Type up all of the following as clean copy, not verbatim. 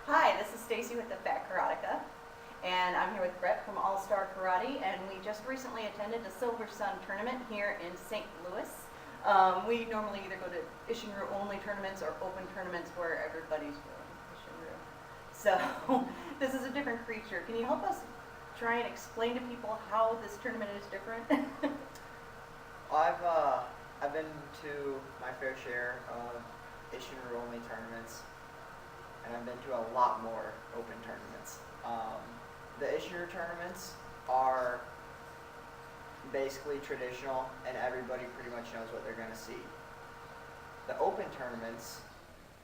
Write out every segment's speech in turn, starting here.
Hi, this is Stacy with the Fat Karateka, and I'm here with Brett from All Star Karate, and we just recently attended the Silver Sun tournament here in St. Louis. We normally either go to Ishinru only tournaments or open tournaments where everybody's going Ishinru. So this is a different creature. Can you help us try and explain to people how this tournament is different? I've been to my fair share of Ishinru only tournaments, and I've been to a lot more open tournaments. The Ishinru tournaments are basically traditional, and everybody pretty much knows what they're going to see. The open tournaments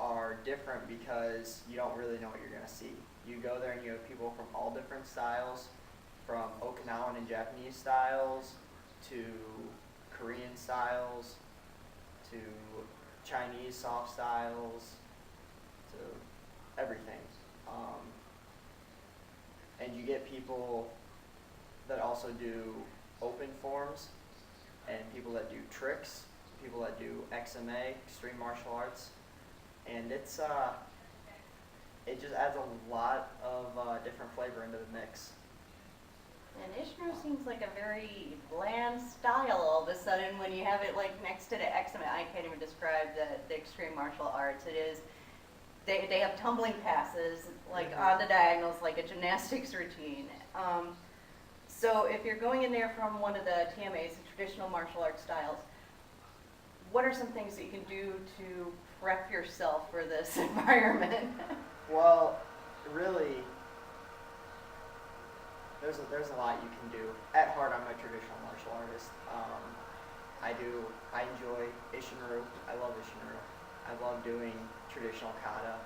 are different because you don't really know what you're going to see. You go there and you have people from all different styles, from Okinawan and Japanese styles to Korean styles to Chinese soft styles to everything. And you get people that also do open forms, and people that do tricks, people that do XMA, extreme martial arts, and it just adds a lot of different flavor into the mix. And Ishinru seems like a very bland style all of a sudden when you have it like next to the XMA. I can't even describe the extreme martial arts. It is, they have tumbling passes like on the diagonals like a gymnastics routine. So if you're going in there from one of the TMAs, the traditional martial arts styles, what are some things that you can do to prep yourself for this environment? Well, really, there's a lot you can do. At heart, I'm a traditional martial artist. I enjoy Ishinru. I love Ishinru. I love doing traditional kata.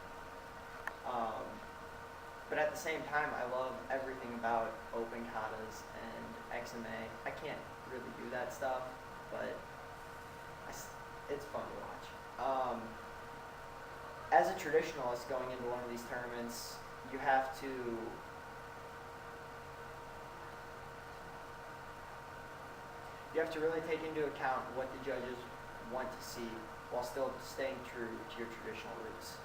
But at the same time, I love everything about open katas and XMA. I can't really do that stuff, but it's fun to watch. As a traditionalist going into one of these tournaments, you have to really take into account what the judges want to see while still staying true to your traditional roots.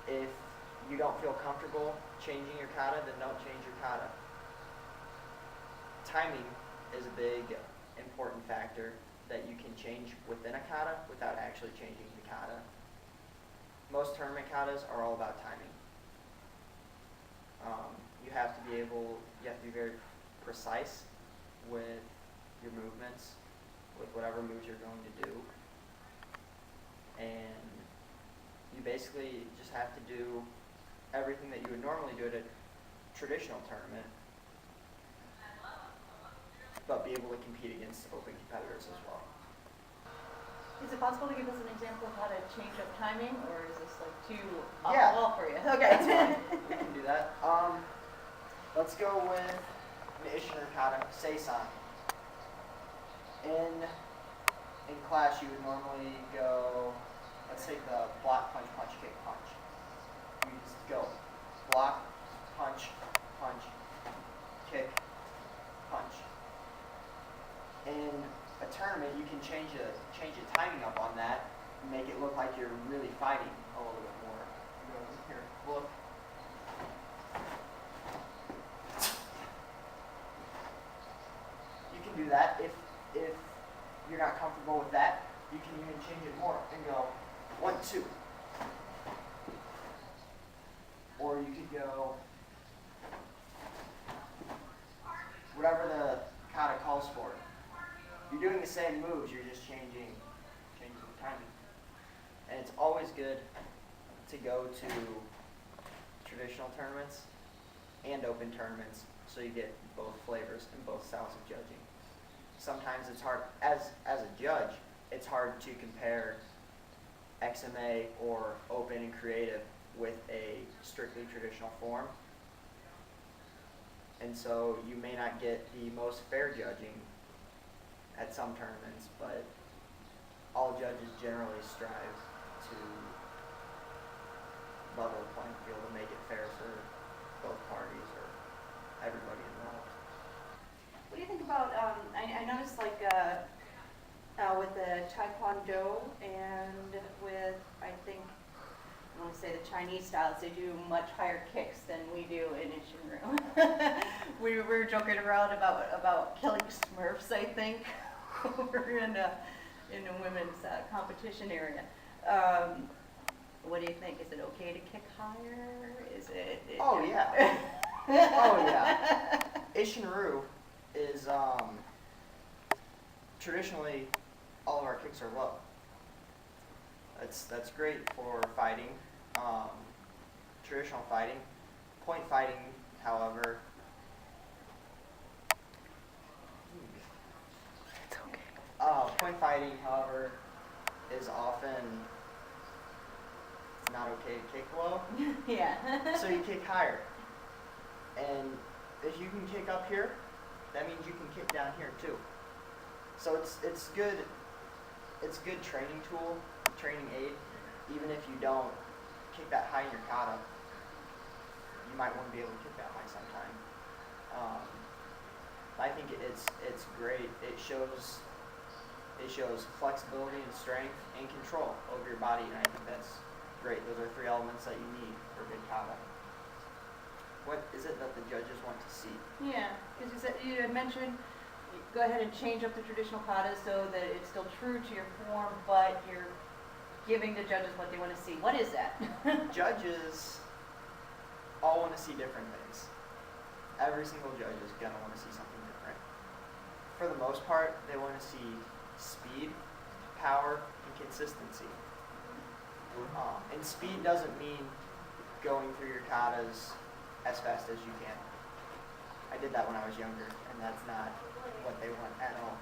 If you don't feel comfortable changing your kata, then don't change your kata. Timing is a big important factor that you can change within a kata without actually changing the kata. Most tournament katas are all about timing. You have to be very precise with your movements, with whatever moves you're going to do. And you basically just have to do everything that you would normally do at a traditional tournament, but be able to compete against open competitors as well. Is it possible to give us an example of how to change up timing, or is this like too off Yeah. the wall for you? Okay. That's fine. We can do that. Let's go with the Ishinru kata, Seisan. In class, you would normally go, let's take the block, punch, punch, kick, punch. You just go block, punch, punch, kick, punch. In a tournament, you can change the timing up on that and make it look like you're really fighting a little bit more. Go here, look. You can do that. If you're not comfortable with that, you can even change it more and go 1, 2. Or you could go whatever the kata calls for. You're doing the same moves, you're just changing the timing. And it's always good to go to traditional tournaments and open tournaments so you get both flavors and both styles of judging. Sometimes it's hard, as a judge, it's hard to compare XMA or open and creative with a strictly traditional form. And so you may not get the most fair judging at some tournaments, but all judges generally strive to level the playing field and make it fair for both parties or everybody involved. What do you think about, I noticed like with the Taekwondo and with, I think, I want to say the Chinese Chinese styles. They do much higher kicks than we do in Ishinru. We were joking around about killing Smurfs, I think, over in a women's competition area. What do you think? Is it okay to kick higher? Is it? Oh yeah. Oh yeah. Ishinru is traditionally all of our kicks are low. That's great for fighting, traditional fighting. Point fighting, however, It's okay. point fighting, however, is often not okay to kick low. Yeah. So you kick higher. And if you can kick up here, that means you can kick down here too. So it's good training tool, training aid. Even if you don't kick that high in your kata, you might want to be able to kick that high sometime. I think it's great. It shows flexibility and strength and control over your body, and I think that's great. Those are 3 elements that you need for a good kata. What is it that the judges want to see? Yeah, because you had mentioned, go ahead and change up the traditional kata so that it's still true to your form, but you're giving the judges what they want to see. What is that? Judges all want to see different things. Every single judge is going to want to see something different. For the most part, they want to see speed, power, and consistency. And speed doesn't mean going through your katas as fast as you can. I did that when I was younger, and that's not what they want at all.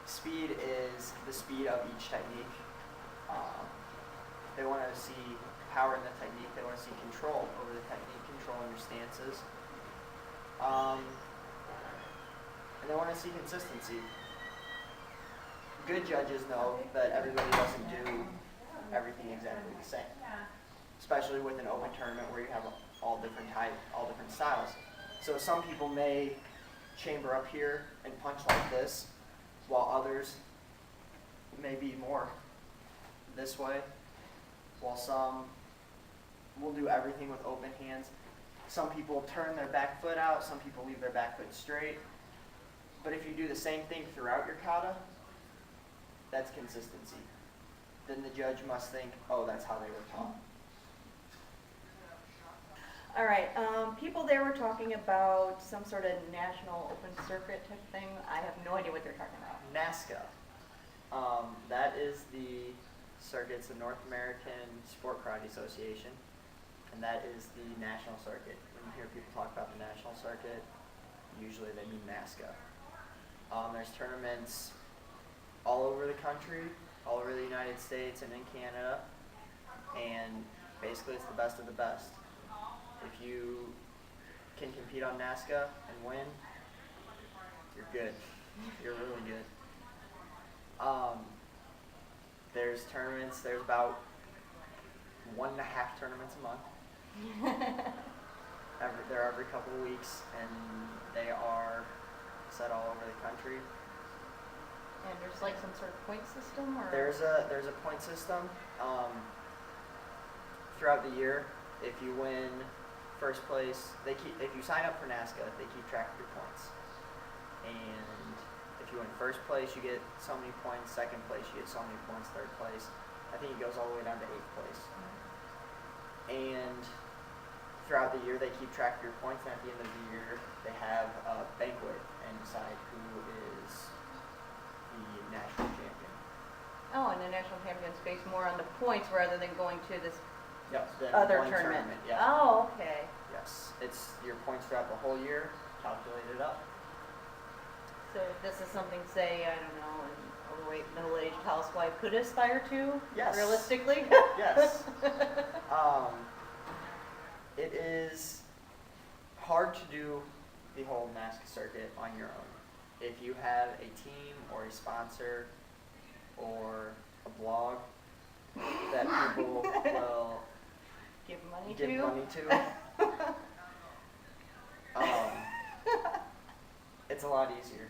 Speed is the speed of each technique. They want to see power in the technique. They want to see control over the technique, controlling your stances. And they want to see consistency. Good judges know that everybody doesn't do everything exactly the same, especially with an open tournament where you have all different styles. So some people may chamber up here and punch like this, while others may be more this way, while some will do everything with open hands. Some people turn their back foot out, some people leave their back foot straight. But if you do the same thing throughout your kata, that's consistency. Then the judge must think, oh, that's how they were taught. All right, people there were talking about some sort of national open circuit type thing. I have no idea what they're talking about. NASCA. That is the circuit. It's the North American Sport Karate Association, and that is the national circuit. When you hear people talk about the national circuit, usually they mean NASCA. There's tournaments all over the country, all over the United States and in Canada, and basically it's the best of the best. If you can compete on NASCA and win, you're good. You're really good. There's tournaments. There's about 1.5 tournaments a month. They're every couple of weeks, and they are set all over the country. And there's like some sort of point system, or There's a point system. Throughout the year, if you win first place, if you sign up for NASCA, they keep track of your points. And if you win first place, you get so many points. Second place, you get so many points. Third place, I think it goes all the way down to 8th place. And throughout the year, they keep track of your points. And at the end of the year, they have a banquet and decide who is the national champion. oh, and the national champions based more on the points rather than going to this Yep. Then other one tournament. Yeah. Oh, okay. Yes. It's your points throughout the whole year, calculated up. So this is something, say, I don't know, an overweight middle-aged housewife could aspire to, Yes. realistically? Yes. It is hard to do the whole NASCA circuit on your own. If you have a team or a sponsor or a blog that people will Give money give to? money to, it's a lot easier.